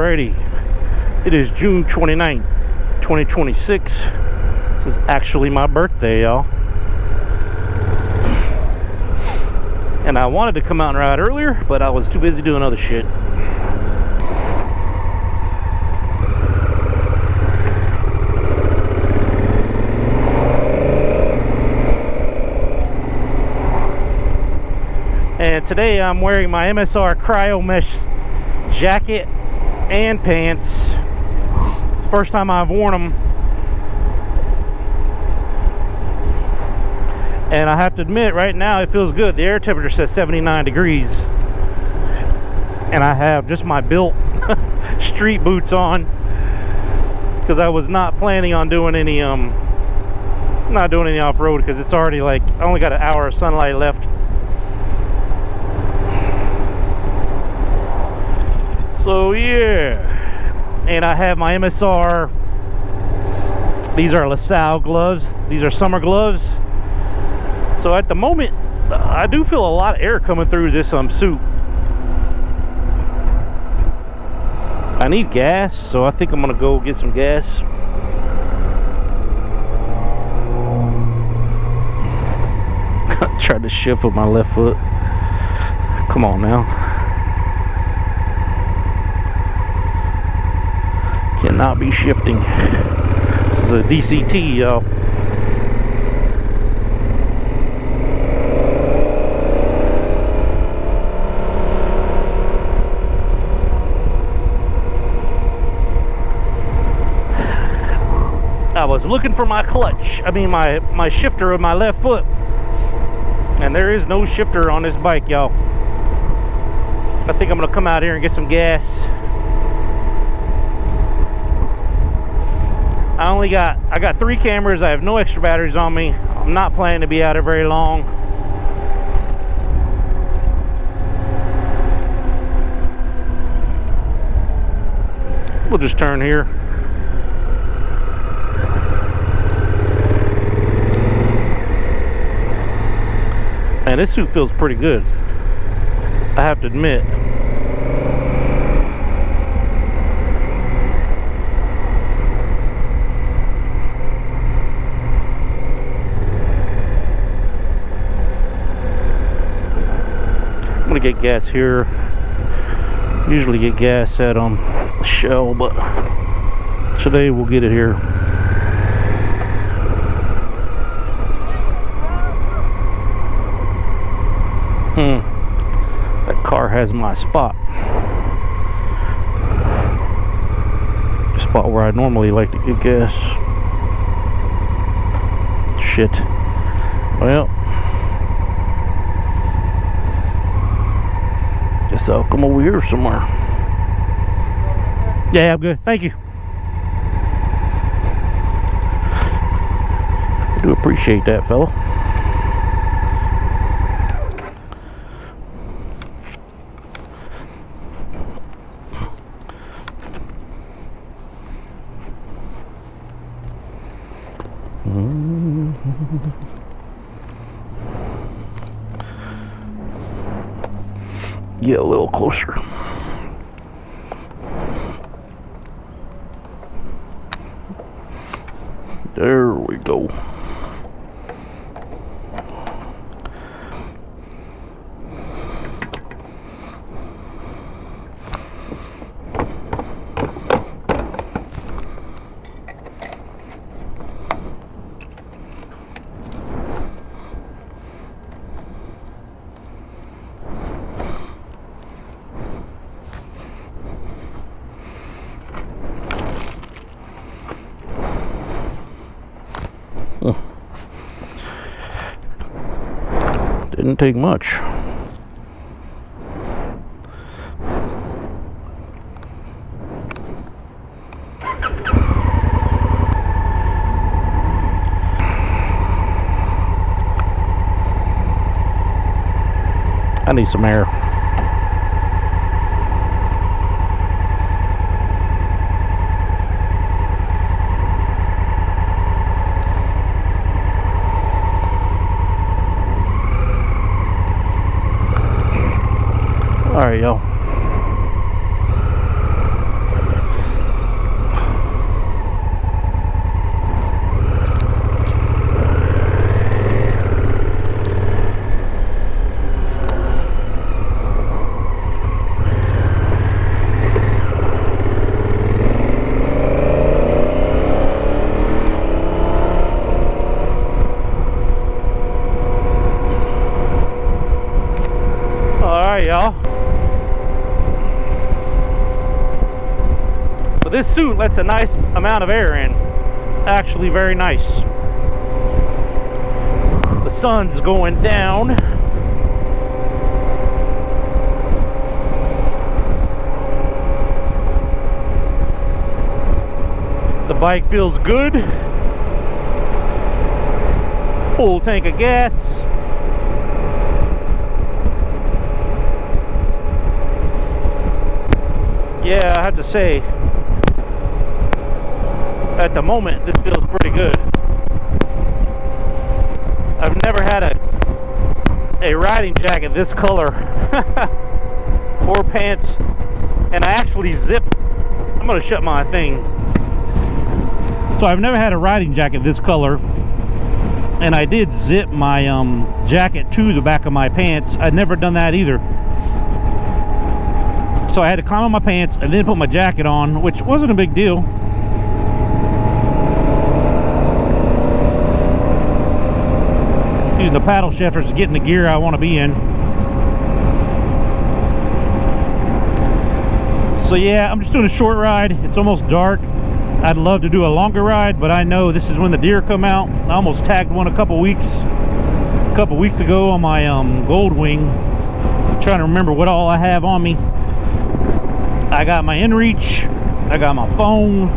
Alrighty, it is June 29th, 2026. This is actually my birthday, y'all. And I wanted to come out and ride earlier, but I was too busy doing other shit. And today I'm wearing my MSR Cryomesh jacket and pants. First time I've worn them. And I have to admit, right now it feels good. The air temperature says 79 degrees. And I have just my built street boots on, because I was not planning on doing any off-road, because it's already like, I only got an hour of sunlight left. So yeah, and I have my MSR, these are La Sal gloves, these are summer gloves. So at the moment, I do feel a lot of air coming through this suit. I need gas, so I think I'm gonna go get some gas. Tried to shift with my left foot. Come on now. Cannot be shifting. This is a DCT, y'all. I was looking for my clutch. I mean my shifter of my left foot. And there is no shifter on this bike, y'all. I think I'm gonna come out here and get some gas. I got 3 cameras. I have no extra batteries on me. I'm not planning to be out here very long. We'll just turn here. And this suit feels pretty good, I have to admit. I'm gonna get gas here. Usually get gas at Shell, but today we'll get it here. That car has my spot. The spot where I normally like to get gas. Shit. Well, guess I'll come over here somewhere. Yeah, I'm good. Thank you. I do appreciate that, fella. Get a little closer. There we go. Didn't take much. I need some air. All right, y'all. this suit lets a nice amount of air in. It's actually very nice. The sun's going down. The bike feels good. Full tank of gas. Yeah, I have to say, at the moment, this feels pretty good. I've never had a riding jacket this color or pants, and I actually zip. I'm gonna shut my thing. So I've never had a riding jacket this color, and I did zip my jacket to the back of my pants. I'd never done that either. So I had to climb on my pants and then put my jacket on, which wasn't a big deal. Using the paddle shifters to get in the gear I want to be in. So yeah, I'm just doing a short ride. It's almost dark. I'd love to do a longer ride, but I know this is when the deer come out. I almost tagged one a couple weeks ago on my Gold Wing. I'm trying to remember what all I have on me. I got my inReach, I got my phone,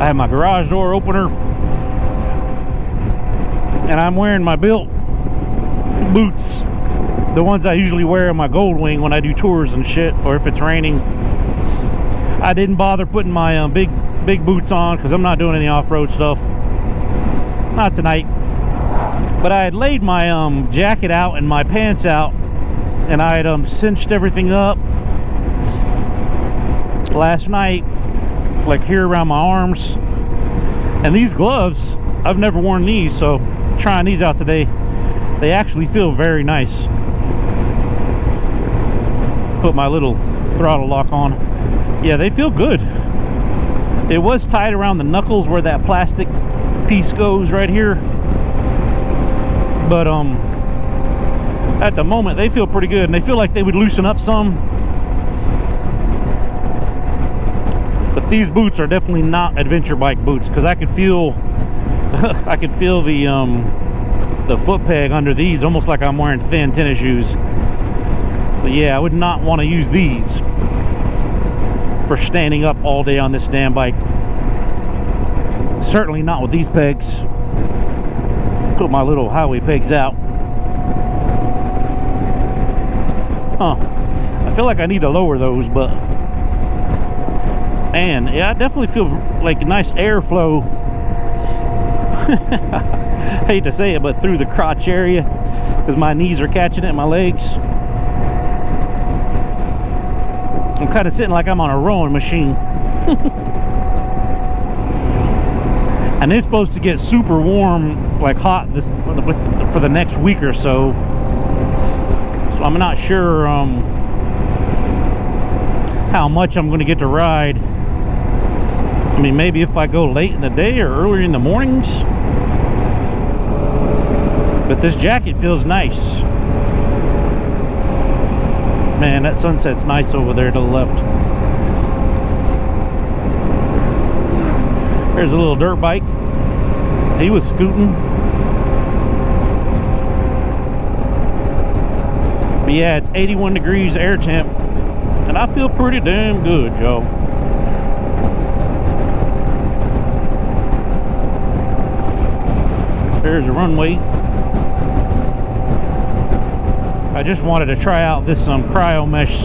I have my garage door opener, and I'm wearing my built boots, the ones I usually wear on my Gold Wing when I do tours and shit, or if it's raining. I didn't bother putting my big boots on because I'm not doing any off-road stuff, not tonight. But I had laid my jacket out and my pants out, and I had cinched everything up last night, like here around my arms. And these gloves, I've never worn these, so trying these out today. They actually feel very nice. Put my little throttle lock on. Yeah, they feel good. It was tight around the knuckles where that plastic piece goes right here, but at the moment they feel pretty good, and they feel like they would loosen up some. But these boots are definitely not adventure bike boots, because I could feel I could feel the foot peg under these, almost like I'm wearing thin tennis shoes. So yeah, I would not want to use these for standing up all day on this damn bike. Certainly not with these pegs. Put my little highway pegs out. I feel like I need to lower those, but man, yeah, I definitely feel like a nice airflow. Hate to say it, but through the crotch area, because my knees are catching it, my legs. I'm kind of sitting like I'm on a rowing machine. And it's supposed to get super warm, like hot, for the next week or so. So I'm not sure how much I'm going to get to ride. I mean, maybe if I go late in the day or early in the mornings. But this jacket feels nice. Man, that sunset's nice over there to the left. There's a little dirt bike. He was scooting. But yeah, it's 81 degrees air temp, and I feel pretty damn good, y'all. There's a runway. I just wanted to try out this Cryomesh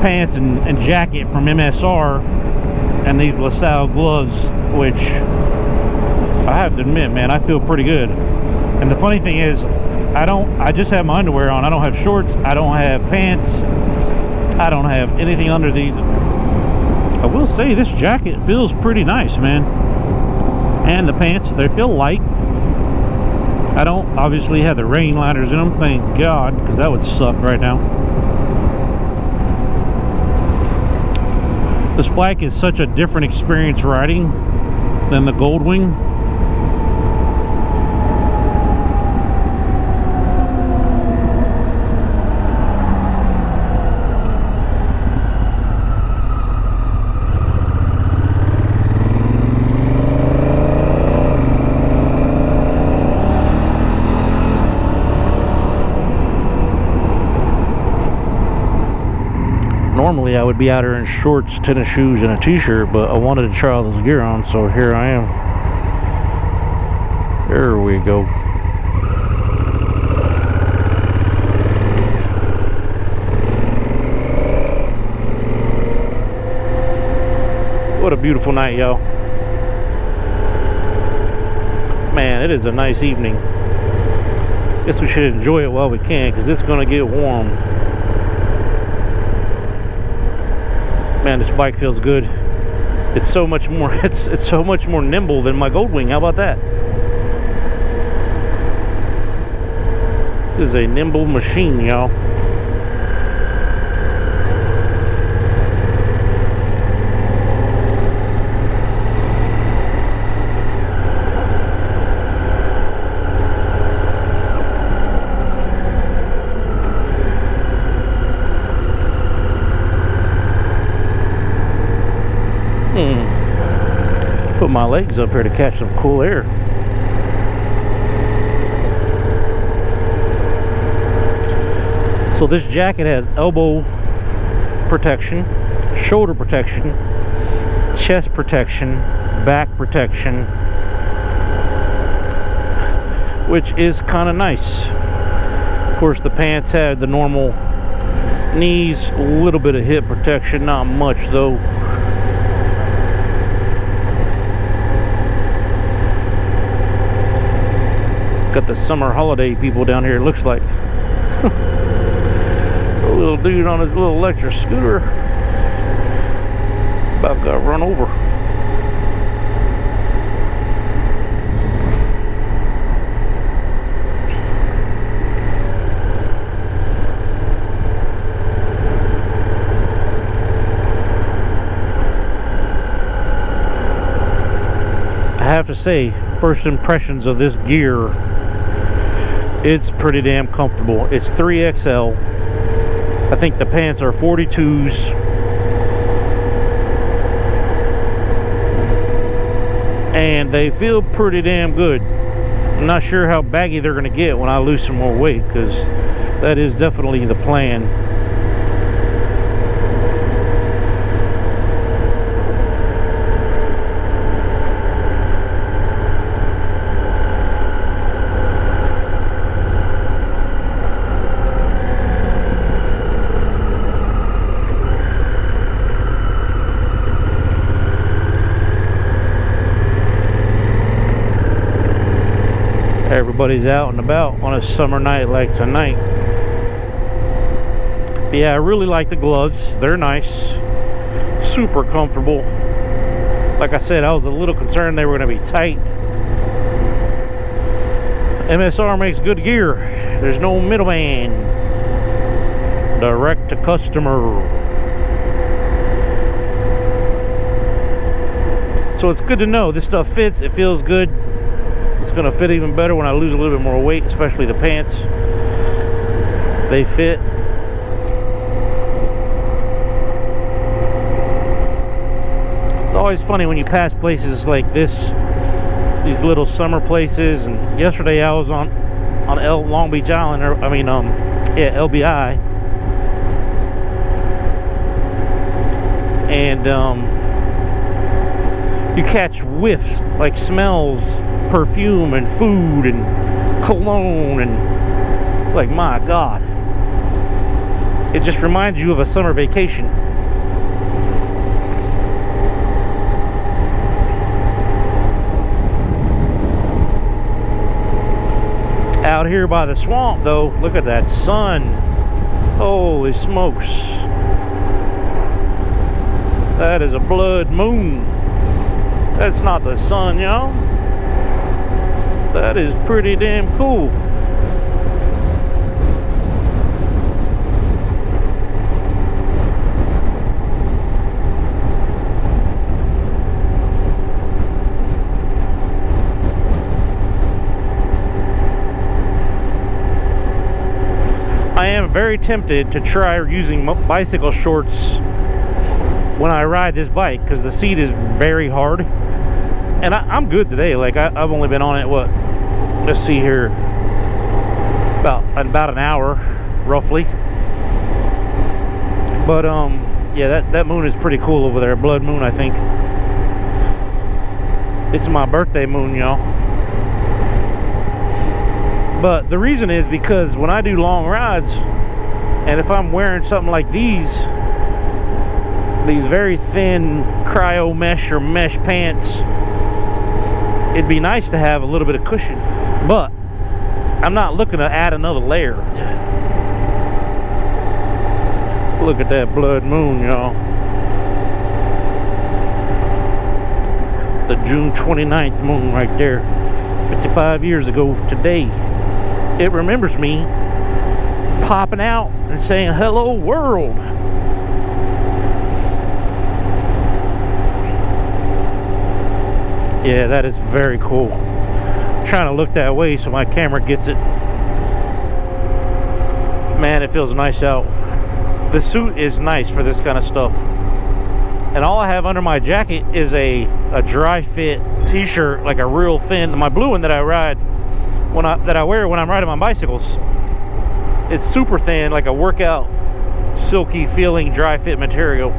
pants and jacket from MSR, and these La Sal gloves, which I have to admit, man, I feel pretty good. And the funny thing is, I just have my underwear on. I don't have shorts, I don't have pants, I don't have anything under these. I will say this jacket feels pretty nice, man. And the pants, they feel light. I don't obviously have the rain liners in them, thank God, because that would suck right now. This bike is such a different experience riding than the Gold Wing. Normally I would be out here in shorts, tennis shoes, and a t-shirt, but I wanted to try all this gear on, so here I am. There we go. What a beautiful night, y'all. Man, it is a nice evening. Guess we should enjoy it while we can, because it's going to get warm. Man, this bike feels good. It's so much more it's so much more nimble than my Goldwing. How about that? This is a nimble machine, y'all. Put my legs up here to catch some cool air. So this jacket has elbow protection, shoulder protection, chest protection, back protection, which is kind of nice. Of course, the pants have the normal knees, a little bit of hip protection, not much though. Got the summer holiday people down here, it looks like. A little dude on his little electric scooter about got run over. I have to say, first impressions of this gear, it's pretty damn comfortable. It's 3XL. I think the pants are 42s. And they feel pretty damn good. I'm not sure how baggy they're going to get when I lose some more weight, because that is definitely the plan. Everybody's out and about on a summer night like tonight. But yeah, I really like the gloves. They're nice, super comfortable. Like I said, I was a little concerned they were going to be tight. MSR makes good gear. There's no middleman. Direct to customer. So it's good to know this stuff fits. It feels good. It's going to fit even better when I lose a little bit more weight, especially the pants. They fit. It's always funny when you pass places like this, these little summer places. And yesterday I was on Long Beach Island, LBI, and you catch whiffs, like smells, perfume and food and cologne, and it's like, my God, it just reminds you of a summer vacation. Out here by the swamp though, look at that sun. Holy smokes, that is a blood moon. That's not the sun, y'all. That is pretty damn cool. I am very tempted to try using bicycle shorts when I ride this bike, because the seat is very hard. And I'm good today. Like I've only been on it, what? Let's see here. About an hour, roughly. But Yeah, that moon is pretty cool over there. Blood moon, I think. It's my birthday moon, y'all. But the reason is because when I do long rides, and if I'm wearing something like these very thin cryo mesh or mesh pants, it'd be nice to have a little bit of cushion. But I'm not looking to add another layer. Look at that blood moon, y'all. The June 29th moon right there. 55 years ago today. It remembers me popping out and saying, "Hello world." Yeah, that is very cool. I'm trying to look that way so my camera gets it. Man, it feels nice out. The suit is nice for this kind of stuff. And all I have under my jacket is a dry fit t-shirt, like a real thin, my blue one that I ride that I wear when I'm riding my bicycles. It's super thin, like a workout silky feeling dry fit material.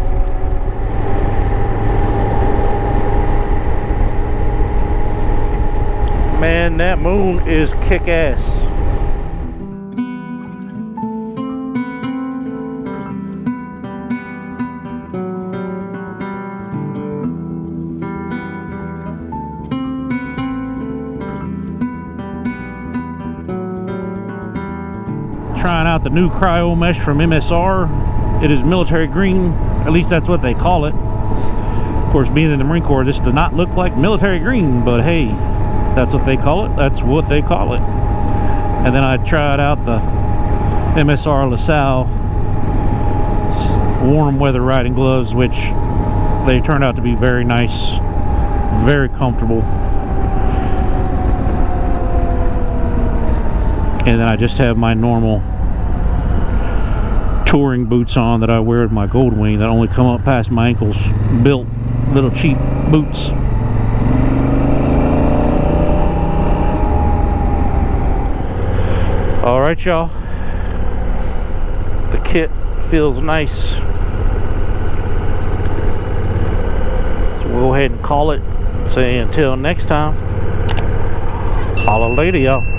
Man, that moon is kick-ass. Trying out the new Cryomesh from MSR. It is military green, at least that's what they call it. Of course, being in the Marine Corps, this does not look like military green, but hey, that's what they call it. That's what they call it. And then I tried out the MSR La Sal warm weather riding gloves, which they turned out to be very nice, very comfortable. And then I just have my normal touring boots on that I wear with my Goldwing that only come up past my ankles. Built little cheap boots. Alright, y'all. The kit feels nice. So we'll go ahead and call it. Say until next time. Holla later, y'all.